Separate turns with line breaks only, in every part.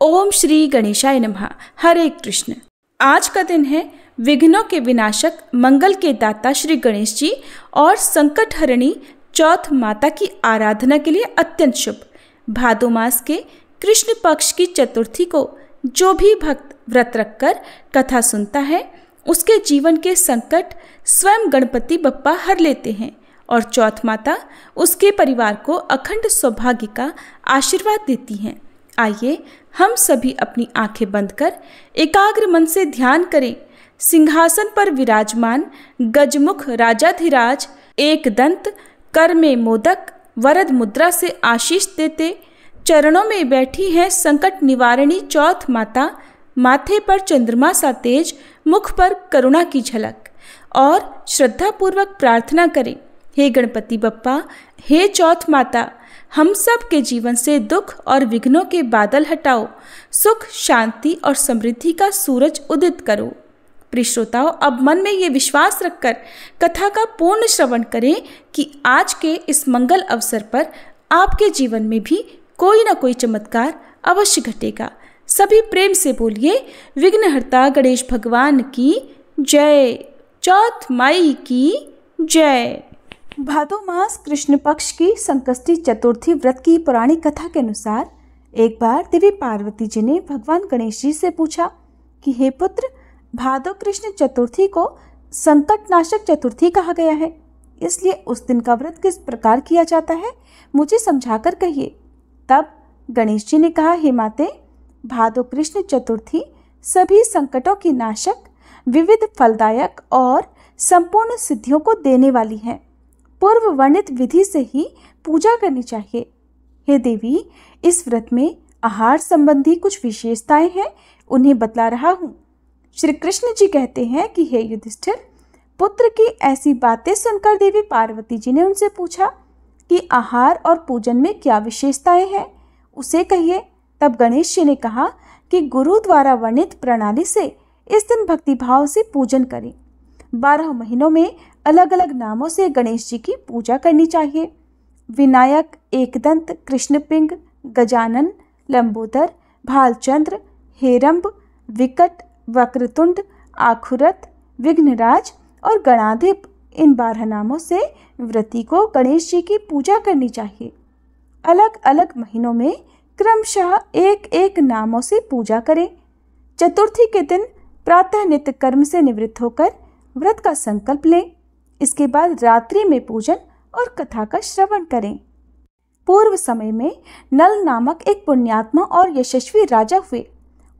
ओम श्री गणेशाय नमः। हरे कृष्ण। आज का दिन है विघ्नों के विनाशक, मंगल के दाता श्री गणेश जी और संकट हरणी चौथ माता की आराधना के लिए अत्यंत शुभ। भादो मास के कृष्ण पक्ष की चतुर्थी को जो भी भक्त व्रत रखकर कथा सुनता है, उसके जीवन के संकट स्वयं गणपति बप्पा हर लेते हैं और चौथ माता उसके परिवार को अखंड सौभाग्य का आशीर्वाद देती हैं। आइए हम सभी अपनी आंखें बंद कर एकाग्र मन से ध्यान करें। सिंहासन पर विराजमान गजमुख राजाधिराज, एक दंत, कर में मोदक, वरद मुद्रा से आशीष देते, चरणों में बैठी है संकट निवारणी चौथ माता। माथे पर चंद्रमा सा तेज, मुख पर करुणा की झलक। और श्रद्धा पूर्वक प्रार्थना करें, हे गणपति बप्पा, हे चौथ माता, हम सब के जीवन से दुख और विघ्नों के बादल हटाओ, सुख, शांति और समृद्धि का सूरज उदित करो। प्रिय श्रोताओं, अब मन में ये विश्वास रखकर कथा का पूर्ण श्रवण करें कि आज के इस मंगल अवसर पर आपके जीवन में भी कोई ना कोई चमत्कार अवश्य घटेगा। सभी प्रेम से बोलिए, विघ्नहर्ता गणेश भगवान की जय, चौथ माई की जय। भादो मास कृष्ण पक्ष की संकष्टी चतुर्थी व्रत की पौराणिक कथा के अनुसार एक बार देवी पार्वती जी ने भगवान गणेश जी से पूछा कि हे पुत्र, भादो कृष्ण चतुर्थी को संकट नाशक चतुर्थी कहा गया है, इसलिए उस दिन का व्रत किस प्रकार किया जाता है, मुझे समझाकर कहिए। तब गणेश जी ने कहा, हे माते, भादो कृष्ण चतुर्थी सभी संकटों की नाशक, विविध फलदायक और संपूर्ण सिद्धियों को देने वाली है। पूर्व वर्णित विधि से ही पूजा करनी चाहिए। हे देवी, इस व्रत में आहार संबंधी कुछ विशेषताएं हैं, उन्हें बतला रहा हूँ। श्री कृष्ण जी कहते हैं कि हे युधिष्ठिर, पुत्र की ऐसी बातें सुनकर देवी पार्वती जी ने उनसे पूछा कि आहार और पूजन में क्या विशेषताएं हैं, उसे कहिए। तब गणेश जी ने कहा कि गुरु द्वारा वर्णित प्रणाली से इस दिन भक्तिभाव से पूजन करें। 12 महीनों में अलग अलग नामों से गणेश जी की पूजा करनी चाहिए। विनायक, एकदंत, कृष्णपिंग, गजानन, लंबोदर, भालचंद्र, हेरंब, विकट, वक्रतुंड, आखुरत, विघ्नराज और गणाधिप, इन 12 नामों से व्रती को गणेश जी की पूजा करनी चाहिए। अलग अलग महीनों में क्रमशः एक एक नामों से पूजा करें। चतुर्थी के दिन प्रातः नित्य कर्म से निवृत्त होकर व्रत का संकल्प लें। इसके बाद रात्रि में पूजन और कथा का श्रवण करें। पूर्व समय में नल नामक एक पुण्यात्मा और यशस्वी राजा हुए।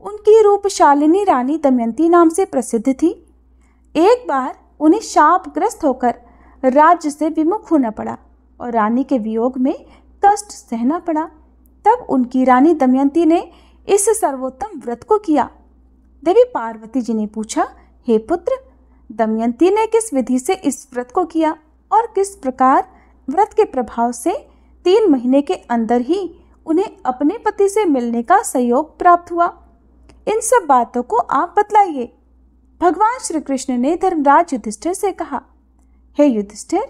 उनकी रूपशालिनी रानी दमयंती नाम से प्रसिद्ध थी। एक बार उन्हें शापग्रस्त होकर राज्य से विमुख होना पड़ा और रानी के वियोग में कष्ट सहना पड़ा। तब उनकी रानी दमयंती ने इस सर्वोत्तम व्रत को किया। देवी पार्वती जी ने पूछा, हे पुत्र, दमयंती ने किस विधि से इस व्रत को किया और किस प्रकार व्रत के प्रभाव से 3 महीने के अंदर ही उन्हें अपने पति से मिलने का सहयोग प्राप्त हुआ? इन सब बातों को आप बतलाइए। भगवान श्री कृष्ण ने धर्मराज युधिष्ठिर से कहा, हे युधिष्ठिर,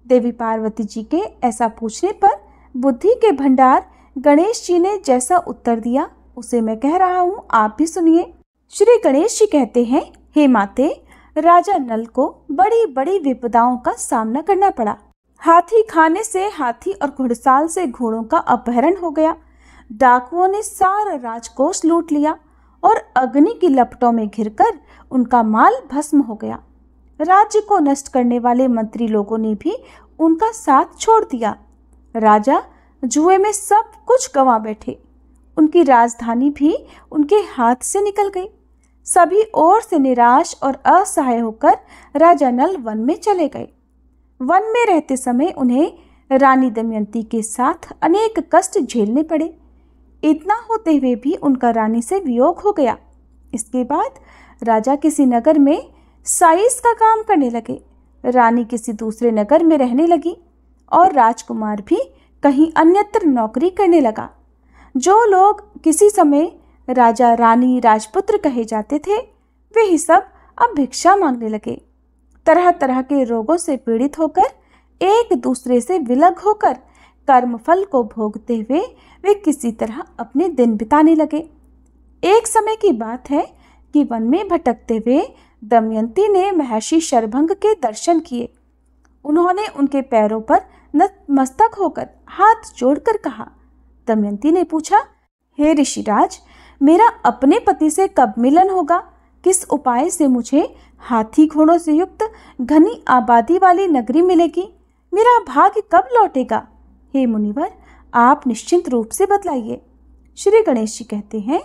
देवी पार्वती जी के ऐसा पूछने पर बुद्धि के भंडार गणेश जी ने जैसा उत्तर दिया उसे मैं कह रहा हूँ, आप भी सुनिए। श्री गणेश जी कहते हैं, हे माते, राजा नल को बड़ी बड़ी विपदाओं का सामना करना पड़ा। हाथी खाने से हाथी और घुड़साल से घोड़ों का अपहरण हो गया। डाकुओं ने सारा राजकोष लूट लिया और अग्नि की लपटों में घिरकर उनका माल भस्म हो गया। राज्य को नष्ट करने वाले मंत्री लोगों ने भी उनका साथ छोड़ दिया। राजा जुए में सब कुछ गंवा बैठे। उनकी राजधानी भी उनके हाथ से निकल गई। सभी ओर से निराश और असहाय होकर राजा नल वन में चले गए। वन में रहते समय उन्हें रानी दमयंती के साथ अनेक कष्ट झेलने पड़े। इतना होते हुए भी उनका रानी से वियोग हो गया। इसके बाद राजा किसी नगर में साइस का काम करने लगे, रानी किसी दूसरे नगर में रहने लगी और राजकुमार भी कहीं अन्यत्र नौकरी करने लगा। जो लोग किसी समय राजा, रानी, राजपुत्र कहे जाते थे, वे ही सब अब भिक्षा मांगने लगे। तरह तरह के रोगों से पीड़ित होकर एक दूसरे से विलग होकर कर्मफल को भोगते हुए वे किसी तरह अपने दिन बिताने लगे। एक समय की बात है कि वन में भटकते हुए दमयंती ने महर्षि शरभंग के दर्शन किए। उन्होंने उनके पैरों पर नतमस्तक होकर हाथ जोड़कर कहा। दमयंती ने पूछा, हे ऋषिराज, मेरा अपने पति से कब मिलन होगा? किस उपाय से मुझे हाथी घोड़ों से युक्त घनी आबादी वाली नगरी मिलेगी? मेरा भाग्य कब लौटेगा? हे मुनिवर, आप निश्चिंत रूप से बतलाइए। श्री गणेश जी कहते हैं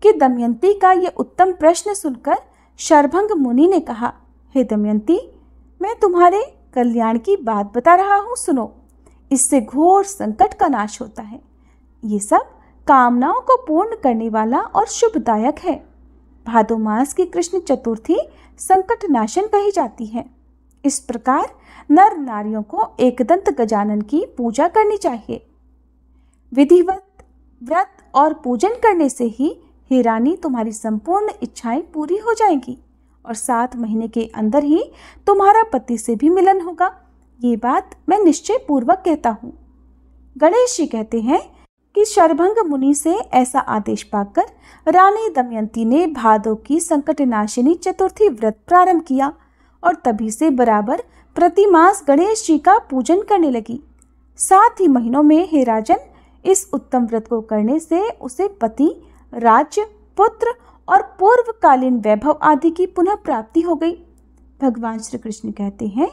कि दमयंती का ये उत्तम प्रश्न सुनकर शरभंग मुनि ने कहा, हे दमयंती, मैं तुम्हारे कल्याण की बात बता रहा हूँ, सुनो। इससे घोर संकट का नाश होता है। ये सब कामनाओं को पूर्ण करने वाला और शुभदायक है। भादो मास की कृष्ण चतुर्थी संकट नाशन कही जाती है। इस प्रकार नर नारियों को एकदंत गजानन की पूजा करनी चाहिए। विधिवत व्रत और पूजन करने से ही हे रानी, तुम्हारी संपूर्ण इच्छाएं पूरी हो जाएंगी और 7 महीने के अंदर ही तुम्हारा पति से भी मिलन होगा। ये बात मैं निश्चय पूर्वक कहता हूँ। गणेश जी कहते हैं कि शरभंग मुनि से ऐसा आदेश पाकर रानी दमयंती ने भादो की संकटनाशिनी चतुर्थी व्रत प्रारंभ किया और तभी से बराबर प्रतिमास गणेश जी का पूजन करने लगी। 7 ही महीनों में हे राजन, इस उत्तम व्रत को करने से उसे पति, राज्य, पुत्र और पूर्वकालीन वैभव आदि की पुनः प्राप्ति हो गई। भगवान श्री कृष्ण कहते हैं,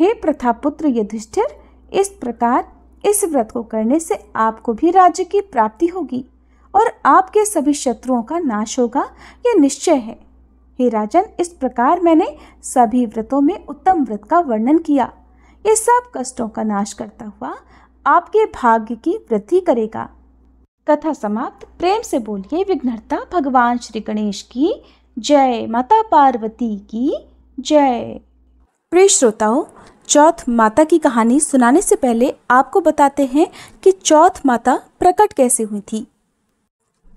हे प्रथापुत्र युधिष्ठिर, इस प्रकार इस व्रत को करने से आपको भी राज्य की प्राप्ति होगी और आपके सभी शत्रुओं का नाश होगा, यह निश्चय है। हे राजन, इस प्रकार मैंने सभी व्रतों में उत्तम व्रत का वर्णन किया। ये सब कष्टों का नाश करता हुआ आपके भाग्य की वृद्धि करेगा। कथा समाप्त। प्रेम से बोलिए विघ्नहर्ता भगवान श्री गणेश की जय। माता पार्वती की जय। प्रिय श्रोताओं, चौथ माता की कहानी सुनाने से पहले आपको बताते हैं कि चौथ माता प्रकट कैसे हुई थी।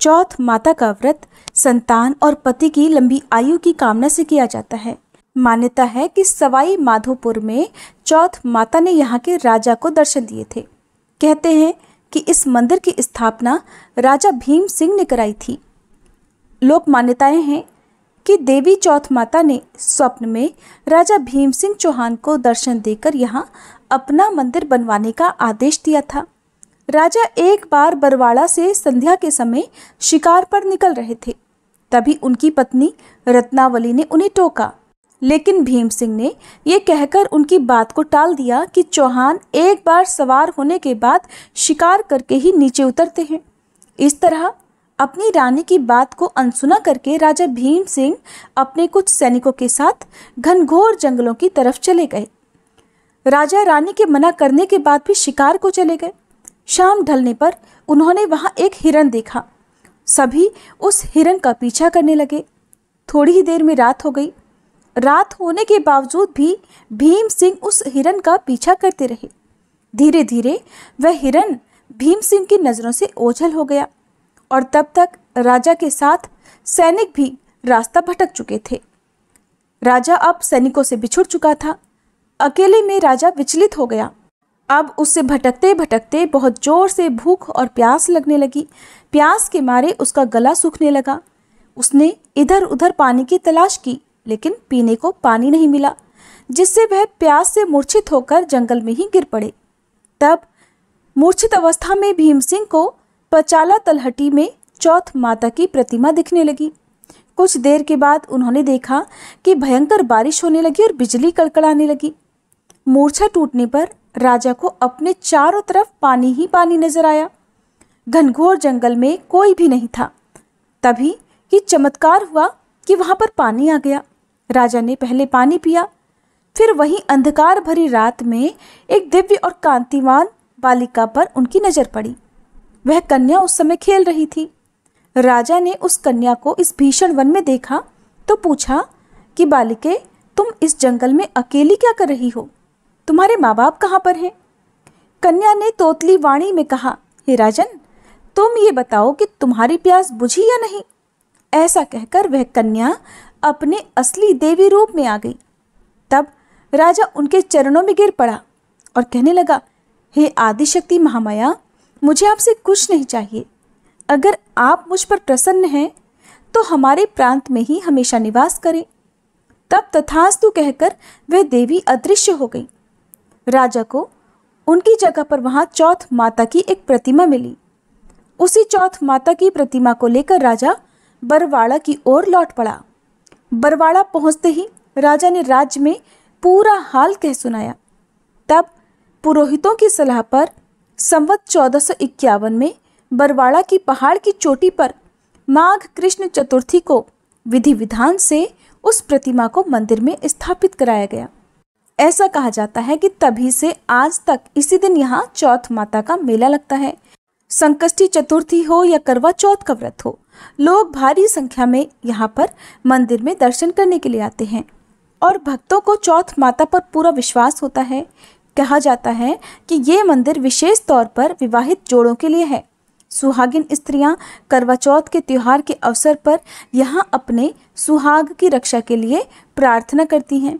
चौथ माता का व्रत संतान और पति की लंबी आयु की कामना से किया जाता है। मान्यता है कि सवाई माधोपुर में चौथ माता ने यहाँ के राजा को दर्शन दिए थे। कहते हैं कि इस मंदिर की स्थापना राजा भीम सिंह ने कराई थी। लोक मान्यताएं हैं कि देवी चौथ माता ने स्वप्न में राजा भीम सिंह चौहान को दर्शन देकर यहाँ अपना मंदिर बनवाने का आदेश दिया था। राजा एक बार बरवाड़ा से संध्या के समय शिकार पर निकल रहे थे। तभी उनकी पत्नी रत्नावली ने उन्हें टोका, लेकिन भीम सिंह ने ये कहकर उनकी बात को टाल दिया कि चौहान एक बार सवार होने के बाद शिकार करके ही नीचे उतरते हैं। इस तरह अपनी रानी की बात को अनसुना करके राजा भीम सिंह अपने कुछ सैनिकों के साथ घनघोर जंगलों की तरफ चले गए। राजा रानी के मना करने के बाद भी शिकार को चले गए। शाम ढलने पर उन्होंने वहां एक हिरन देखा। सभी उस हिरन का पीछा करने लगे। थोड़ी ही देर में रात हो गई। रात होने के बावजूद भी भीम सिंह उस हिरन का पीछा करते रहे। धीरे धीरे वह हिरन भीम सिंह की नज़रों से ओझल हो गया और तब तक राजा के साथ सैनिक भी रास्ता भटक चुके थे। राजा अब सैनिकों से बिछुड़ चुका था। अकेले में राजा विचलित हो गया। अब उससे भटकते भटकते बहुत जोर से भूख और प्यास लगने लगी। प्यास के मारे उसका गला सूखने लगा। उसने इधर उधर पानी की तलाश की, लेकिन पीने को पानी नहीं मिला, जिससे वह प्यास से मूर्छित होकर जंगल में ही गिर पड़े। तब मूर्छित अवस्था में भीम सिंह को पचाला तलहटी में चौथ माता की प्रतिमा दिखने लगी। कुछ देर के बाद उन्होंने देखा कि भयंकर बारिश होने लगी और बिजली कड़कड़ाने लगी। मूर्छा टूटने पर राजा को अपने चारों तरफ पानी ही पानी नजर आया। घनघोर जंगल में कोई भी नहीं था। तभी ये चमत्कार हुआ कि वहां पर पानी आ गया। राजा ने पहले पानी पिया, फिर वहीं अंधकार भरी रात में एक दिव्य और कांतिवान बालिका पर उनकी नजर पड़ी। वह कन्या उस समय खेल रही थी। राजा ने उस कन्या को इस भीषण वन में देखा तो पूछा कि बालिके, तुम इस जंगल में अकेली क्या कर रही हो? तुम्हारे माँ बाप कहाँ पर हैं? कन्या ने तोतली वाणी में कहा, हे राजन, तुम ये बताओ कि तुम्हारी प्यास बुझी या नहीं। ऐसा कहकर वह कन्या अपने असली देवी रूप में आ गई। तब राजा उनके चरणों में गिर पड़ा और कहने लगा, हे आदिशक्ति महामाया, मुझे आपसे कुछ नहीं चाहिए। अगर आप मुझ पर प्रसन्न हैं तो हमारे प्रांत में ही हमेशा निवास करे। तब तथास्तु कहकर वह देवी अदृश्य हो गई। राजा को उनकी जगह पर वहां चौथ माता की एक प्रतिमा मिली। उसी चौथ माता की प्रतिमा को लेकर राजा बरवाड़ा की ओर लौट पड़ा। बरवाड़ा पहुंचते ही राजा ने राज्य में पूरा हाल कह सुनाया। तब पुरोहितों की सलाह पर संवत 1451 में बरवाड़ा की पहाड़ की चोटी पर माघ कृष्ण चतुर्थी को विधि विधान से उस प्रतिमा को मंदिर में स्थापित कराया गया। ऐसा कहा जाता है कि तभी से आज तक इसी दिन यहाँ चौथ माता का मेला लगता है। संकष्टी चतुर्थी हो या करवा चौथ का व्रत हो, लोग भारी संख्या में यहाँ पर मंदिर में दर्शन करने के लिए आते हैं और भक्तों को चौथ माता पर पूरा विश्वास होता है। कहा जाता है कि ये मंदिर विशेष तौर पर विवाहित जोड़ों के लिए है। सुहागिन स्त्रियां करवा चौथ के त्योहार के अवसर पर यहाँ अपने सुहाग की रक्षा के लिए प्रार्थना करती हैं।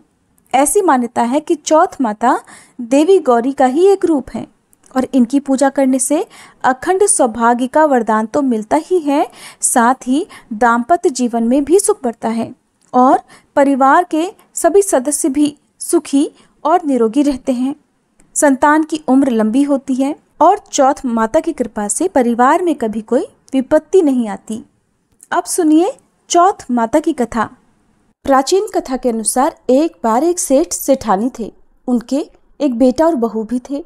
ऐसी मान्यता है कि चौथ माता देवी गौरी का ही एक रूप है और इनकी पूजा करने से अखंड सौभाग्य का वरदान तो मिलता ही है, साथ ही दाम्पत्य जीवन में भी सुख बढ़ता है और परिवार के सभी सदस्य भी सुखी और निरोगी रहते हैं। संतान की उम्र लंबी होती है और चौथ माता की कृपा से परिवार में कभी कोई विपत्ति नहीं आती। अब सुनिए चौथ माता की कथा। प्राचीन कथा के अनुसार एक बार एक सेठ सेठानी थे। उनके एक बेटा और बहू भी थे।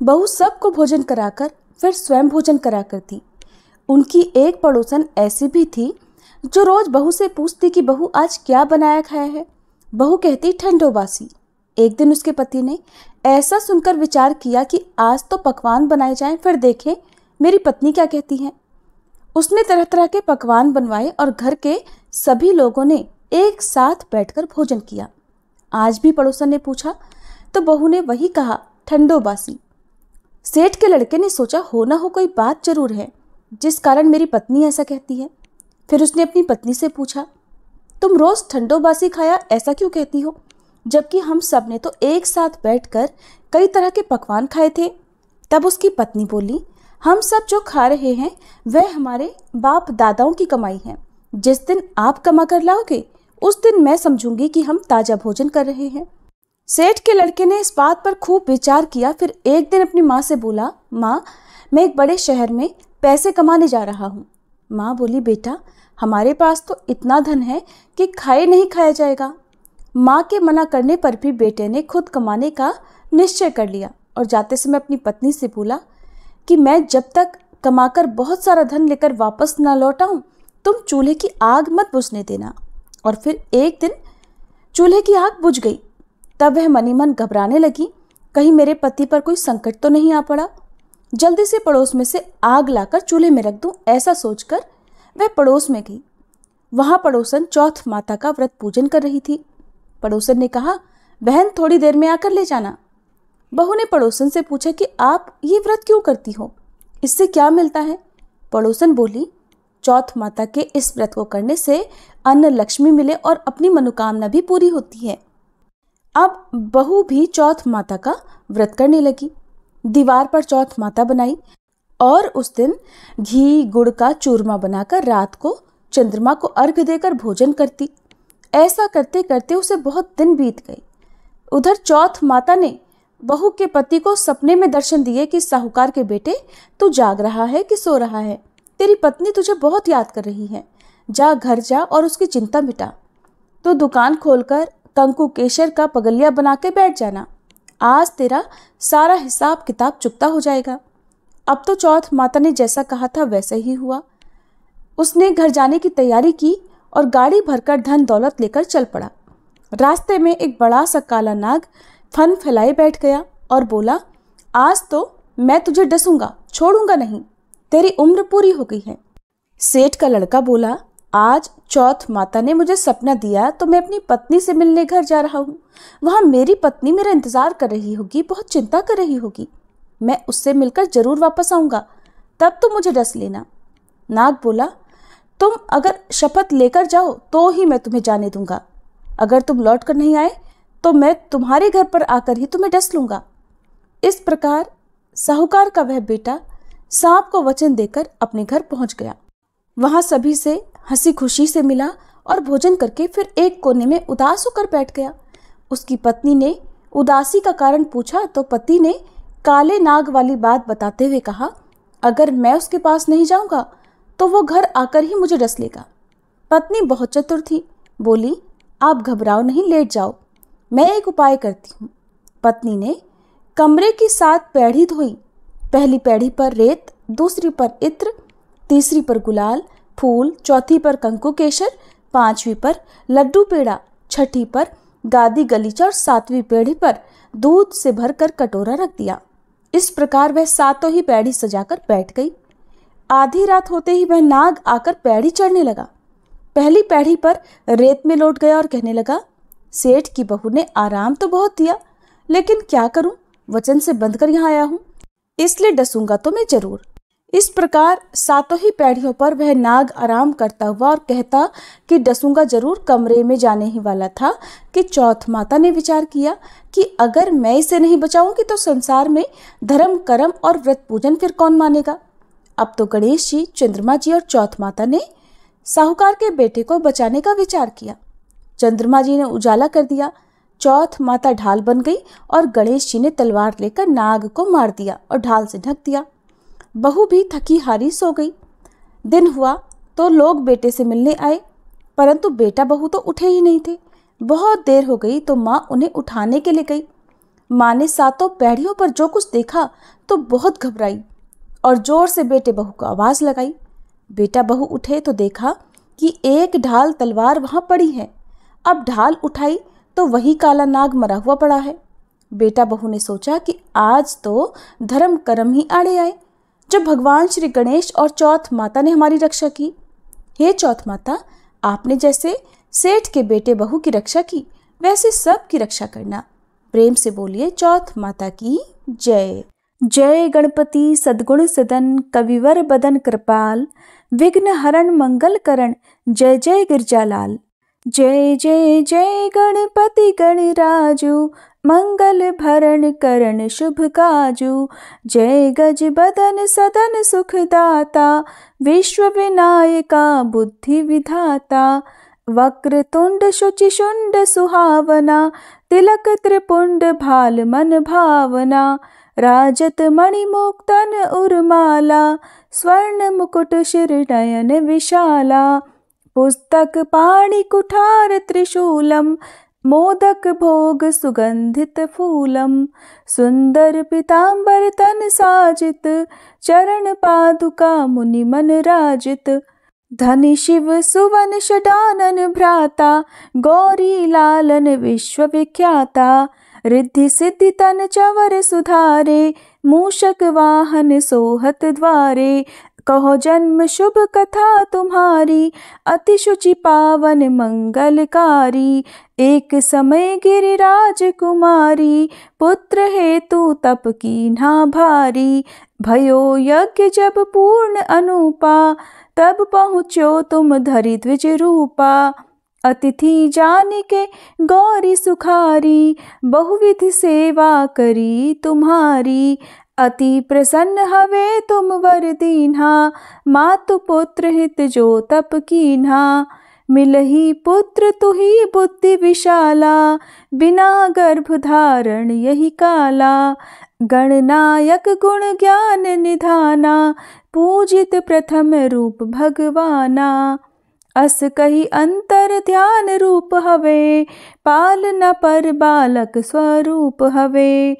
बहू सबको भोजन कराकर फिर स्वयं भोजन करा करती। उनकी एक पड़ोसन ऐसी भी थी जो रोज बहू से पूछती कि बहू आज क्या बनाया खाया है। बहू कहती ठंडो बासी। एक दिन उसके पति ने ऐसा सुनकर विचार किया कि आज तो पकवान बनाए जाएं, फिर देखें मेरी पत्नी क्या कहती है। उसने तरह तरह के पकवान बनवाए और घर के सभी लोगों ने एक साथ बैठकर भोजन किया। आज भी पड़ोसन ने पूछा तो बहू ने वही कहा, ठंडो बासी। सेठ के लड़के ने सोचा हो ना हो कोई बात जरूर है जिस कारण मेरी पत्नी ऐसा कहती है। फिर उसने अपनी पत्नी से पूछा, तुम रोज ठंडो बासी खाया ऐसा क्यों कहती हो, जबकि हम सब ने तो एक साथ बैठकर कई तरह के पकवान खाए थे। तब उसकी पत्नी बोली, हम सब जो खा रहे हैं वह हमारे बाप दादाओं की कमाई है। जिस दिन आप कमा कर लाओगे उस दिन मैं समझूंगी कि हम ताजा भोजन कर रहे हैं। सेठ के लड़के ने इस बात पर खूब विचार किया। फिर एक दिन अपनी माँ से बोला, माँ मैं एक बड़े शहर में पैसे कमाने जा रहा हूँ। माँ बोली, बेटा हमारे पास तो इतना धन है कि खाए नहीं खाया जाएगा। माँ के मना करने पर भी बेटे ने खुद कमाने का निश्चय कर लिया और जाते समय अपनी पत्नी से बोला कि मैं जब तक कमाकर बहुत सारा धन लेकर वापस ना लौट आऊं, तुम चूल्हे की आग मत बुझने देना। और फिर एक दिन चूल्हे की आग बुझ गई। तब वह मनी मन घबराने लगी, कहीं मेरे पति पर कोई संकट तो नहीं आ पड़ा। जल्दी से पड़ोस में से आग लाकर चूल्हे में रख दूं, ऐसा सोचकर वह पड़ोस में गई। वहां पड़ोसन चौथ माता का व्रत पूजन कर रही थी। पड़ोसन ने कहा, बहन थोड़ी देर में आकर ले जाना। बहू ने पड़ोसन से पूछा कि आप ये व्रत क्यों करती हो, इससे क्या मिलता है। पड़ोसन बोली, चौथ माता के इस व्रत को करने से अन्न लक्ष्मी मिले और अपनी मनोकामना भी पूरी होती है। अब बहू भी चौथ माता का व्रत करने लगी। दीवार पर चौथ माता बनाई और उस दिन घी गुड़ का चूरमा बनाकर रात को चंद्रमा को अर्घ्य देकर भोजन करती। ऐसा करते करते उसे बहुत दिन बीत गए। उधर चौथ माता ने बहू के पति को सपने में दर्शन दिए कि साहूकार के बेटे तू जाग रहा है कि सो रहा है, तेरी पत्नी तुझे बहुत याद कर रही है, जा घर जा और उसकी चिंता मिटा। तो दुकान खोलकर कंकु केशर का पगलिया बना के बैठ जाना, आज तेरा सारा हिसाब किताब चुकता हो जाएगा। अब तो चौथ माता ने जैसा कहा था वैसा ही हुआ। उसने घर जाने की तैयारी की और गाड़ी भरकर धन दौलत लेकर चल पड़ा। रास्ते में एक बड़ा सा काला नाग फन फैलाए बैठ गया और बोला, आज तो मैं तुझे डसूंगा, छोड़ूंगा नहीं, तेरी उम्र पूरी हो गई है। सेठ का लड़का बोला, आज चौथ माता ने मुझे सपना दिया तो मैं अपनी पत्नी से मिलने घर जा रहा हूँ। वहाँ मेरी पत्नी मेरा इंतजार कर रही होगी, बहुत चिंता कर रही होगी। मैं उससे मिलकर जरूर वापस आऊँगा, तब तुम मुझे डस लेना। नाग बोला, तुम अगर शपथ लेकर जाओ तो ही मैं तुम्हें जाने दूंगा, अगर तुम लौट कर नहीं आए तो मैं तुम्हारे घर पर आकर ही तुम्हें डस लूँगा। इस प्रकार साहूकार का वह बेटा सांप को वचन देकर अपने घर पहुंच गया। वहां सभी से हंसी खुशी से मिला और भोजन करके फिर एक कोने में उदास होकर बैठ गया। उसकी पत्नी ने उदासी का कारण पूछा तो पति ने काले नाग वाली बात बताते हुए कहा, अगर मैं उसके पास नहीं जाऊंगा तो वो घर आकर ही मुझे डस लेगा। पत्नी बहुत चतुर थी, बोली, आप घबराओ नहीं, लेट जाओ, मैं एक उपाय करती हूँ। पत्नी ने कमरे की 7 पैड़ी धोई। पहली पैड़ी पर रेत, दूसरी पर इत्र, तीसरी पर गुलाल फूल, चौथी पर कंकु केशर, 5वीं पर लड्डू पेड़ा, 6ठी पर गादी गलीचा और 7वीं पैड़ी पर दूध से भरकर कटोरा रख दिया। इस प्रकार वह 7 ही पैड़ी सजाकर बैठ गई। आधी रात होते ही वह नाग आकर पैड़ी चढ़ने लगा। पहली पैड़ी पर रेत में लौट गया और कहने लगा, सेठ की बहू ने आराम तो बहुत दिया, लेकिन क्या करूं, वचन से बंधकर यहाँ आया हूं, इसलिए डसूंगा तो मैं जरूर। इस प्रकार 7 ही पैड़ियों पर वह नाग आराम करता हुआ और कहता कि डसूंगा जरूर कमरे में जाने ही वाला था कि चौथ माता ने विचार किया कि अगर मैं इसे नहीं बचाऊंगी तो संसार में धर्म कर्म और व्रत पूजन फिर कौन मानेगा। अब तो गणेश जी, चंद्रमा जी और चौथ माता ने साहूकार के बेटे को बचाने का विचार किया। चंद्रमा जी ने उजाला कर दिया, चौथ माता ढाल बन गई और गणेश जी ने तलवार लेकर नाग को मार दिया और ढाल से ढक दिया। बहू भी थकी हारी सो गई। दिन हुआ तो लोग बेटे से मिलने आए, परंतु बेटा बहू तो उठे ही नहीं थे। बहुत देर हो गई तो माँ उन्हें उठाने के लिए गई। माँ ने 7 पैड़ियों पर जो कुछ देखा तो बहुत घबराई और जोर से बेटे बहू को आवाज़ लगाई। बेटा बहू उठे तो देखा कि एक ढाल तलवार वहाँ पड़ी है। अब ढाल उठाई तो वही काला नाग मरा हुआ पड़ा है। बेटा बहू ने सोचा कि आज तो धर्म कर्म ही आड़े आए, जब भगवान श्री गणेश और चौथ माता ने हमारी रक्षा की। हे चौथ माता, आपने जैसे सेठ के बेटे बहू की रक्षा की, वैसे सब की रक्षा करना। प्रेम से बोलिए चौथ माता की जय। जय गणपति सद्गुण सदन, कविवर बदन कृपाल, विघ्न हरण मंगल करण, जय जय गिरजालाल। जय जय जय गणपति गणराजू, मंगल भरण करण शुभ काजू। जय गज बदन सदन सुखदाता, विश्व विनायका बुद्धि विधाता। वक्र तुंड शुचि शुंड सुहावना, तिलक त्रिपुंड भाल मन भावना। राजत मणि मुक्तन उर्माला, स्वर्ण मुकुट शिर नयन विशाला। पुस्तक पाणि कुठार त्रिशूलम, मोदक भोग सुगंधित फूलम। सुंदर पीतांबर तन साजित, चरण पादुका मुनि मन राजित। धनि शिव सुवन षडानन भ्राता, गौरी लालन विश्व विख्याता। रिद्धि सिद्धि तन चवर सुधारे, मूषक वाहन सोहत द्वारे। कहो जन्म शुभ कथा तुम्हारी, अति शुचि पावन मंगलकारी। एक समय गिरिराज कुमारी, पुत्र हेतु तप कीन्हा भारी। भयो यज्ञ जब पूर्ण अनुपा, तब पहुँचो तुम धरि द्विज रूपा। अतिथि जानिके गौरी सुखारी, बहुविधि सेवा करी तुम्हारी। अति प्रसन्न हवे तुम वर दीन्हा, मातु पुत्र हित जो तप कीन्हा। मिलहि पुत्र तुही बुद्धि विशाला, बिना गर्भ धारण यही काला। गणनायक गुण ज्ञान निधाना, पूजित प्रथम रूप भगवाना। अस कही अंतर ध्यान रूप हवे, पालना पर बालक स्वरूप हवे।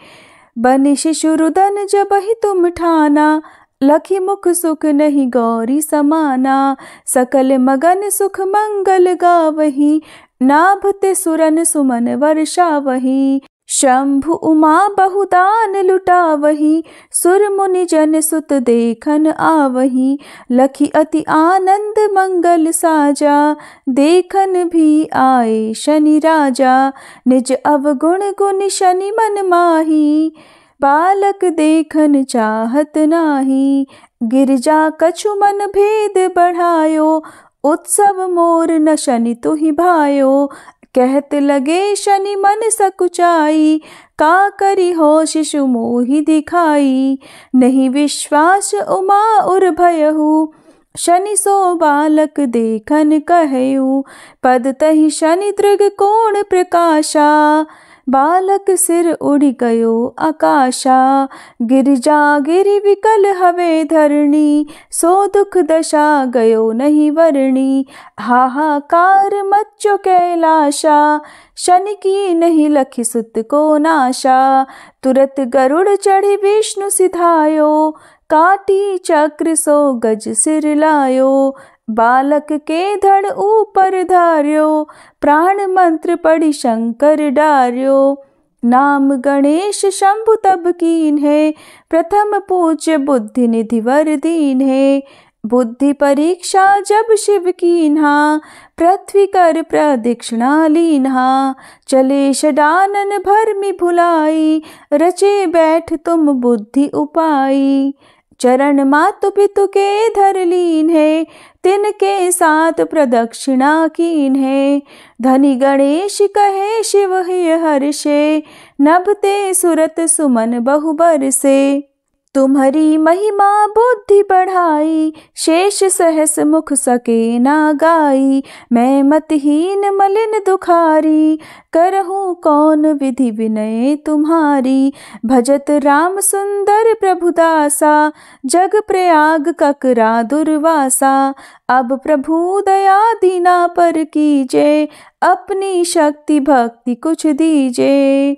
बनि शिशु रुदन जबहि तुम ठाना, लखि मुख सुख नहीं गौरी समाना। सकल मगन सुख मंगल गावही, नाभते सुरन सुमन वर्षावही। शंभु उमा बहुदान लुटावही, सुर मुनि जन सुत देखन आवही। लखि अति आनंद मंगल साजा, देखन भी आए शनि राजा। निज अवगुण गुण शनि मन माही, बालक देखन चाहत नाही। गिरजा कछु मन भेद बढ़ायो, उत्सव मोर न शनि तुहि भायो। कहत लगे शनि मन सकुचाई, का करी हो शिशु मोहि दिखाई। नहीं विश्वास उमा उर भयहु, शनि सो बालक देखन कहयु, पद तहि शनि दृग कोण प्रकाशा। बालक सिर उड़ि गयो आकाशा, गिरिजा गिरि विकल हवे धरणी। सो दुख दशा गयो नहीं वरणी, हाहाकार मच्चो कैलाशा। शनि की नहीं लखि सुत को नाशा, तुरत गरुड़ चढ़ी विष्णु सिधायो। काटी चक्र सो गज सिर लायो, बालक के धड़ ऊपर धार्यो। प्राण मंत्र पढ़ि शंकर डार्यो, नाम गणेश शंभु तब कीन्हे। प्रथम पूज्य बुद्धि निधि वर दीन्हे, बुद्धि परीक्षा जब शिव कीन्हा। पृथ्वी कर प्रदक्षिणा लीन्हा, चले षडानन भरमि भुलाई। रचे बैठ तुम बुद्धि उपाई, चरण मातु पितु के धर लीन्हे। तिनके साथ प्रदक्षिणा कीन्हे, धनी गणेश कहे शिव हिय हर्षे। नभते सुरत सुमन बहु बरसे, तुम्हारी महिमा बुद्धि बढ़ाई। शेष सहस मुख सके ना गाई, मैं मतहीन मलिन दुखारी। करहूँ कौन विधि विनय तुम्हारी, भजत राम सुंदर प्रभुदासा। जग प्रयाग ककरा दुर्वासा, अब प्रभु दया दीना पर कीजे। अपनी शक्ति भक्ति कुछ दीजे।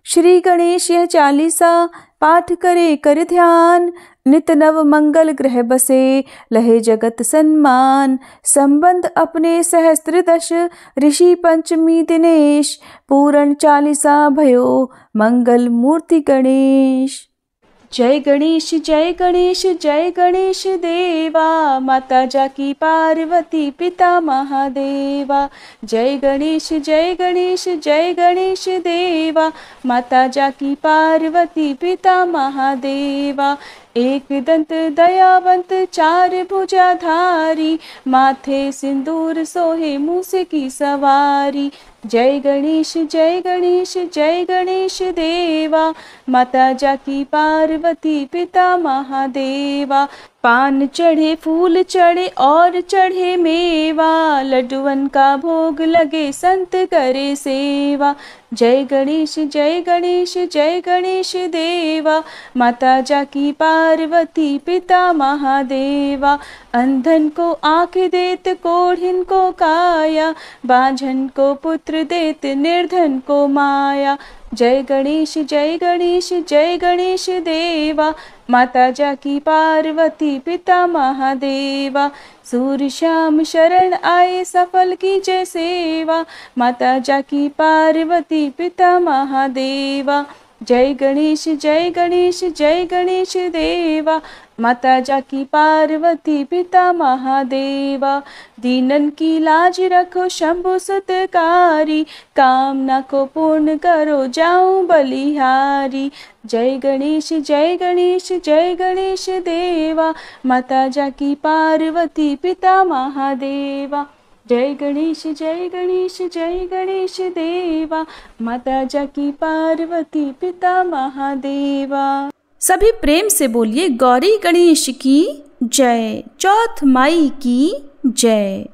श्री गणेश यह चालीसा पाठ करे कर ध्यान। नित नव मंगल ग्रह बसे लहे जगत सन्मान। संबंध अपने सहस्त्र दश ऋषि पंचमी दिनेश। पूर्ण चालीसा भयो मंगल मूर्ति गणेश। जय गणेश जय गणेश जय गणेश देवा। माता जाकी पार्वती पिता महादेवा। जय गणेश जय गणेश जय गणेश देवा। माता जाकी पार्वती पिता महादेवा। एक दंत दयावंत चार भुजाधारी, माथे सिंदूर सोहे मूस की सवारी। जय गणेश जय गणेश जय गणेश देवा। माता जाकी पार्वती पिता महादेवा। पान चढ़े फूल चढ़े और चढ़े मेवा, लड्डुअन का भोग लगे संत करे सेवा। जय गणेश जय गणेश जय गणेश देवा। माता जाकी पार्वती पिता महादेवा। अंधन को आँख देत कोढ़िन को काया, बांझन को पुत्र देत निर्धन को माया। जय गणेश जय गणेश जय गणेश देवा। माता जाकी पार्वती पिता महादेवा। सूर्य श्याम शरण आए सफल की जय सेवा, माता जाकी पार्वती पिता महादेवा। जय गणेश जय गणेश जय गणेश देवा। माता जाकी पार्वती पिता महादेवा। दीनन की लाज रखो शंभु सुतकारी, कामना को पूर्ण करो जाऊं बलिहारी। जय गणेश जय गणेश जय गणेश देवा। माता जाकी पार्वती पिता महादेवा। जय गणेश जय गणेश जय गणेश देवा। माता जाकी पार्वती पिता महादेवा। सभी प्रेम से बोलिए गौरी गणेश की जय। चौथ माई की जय।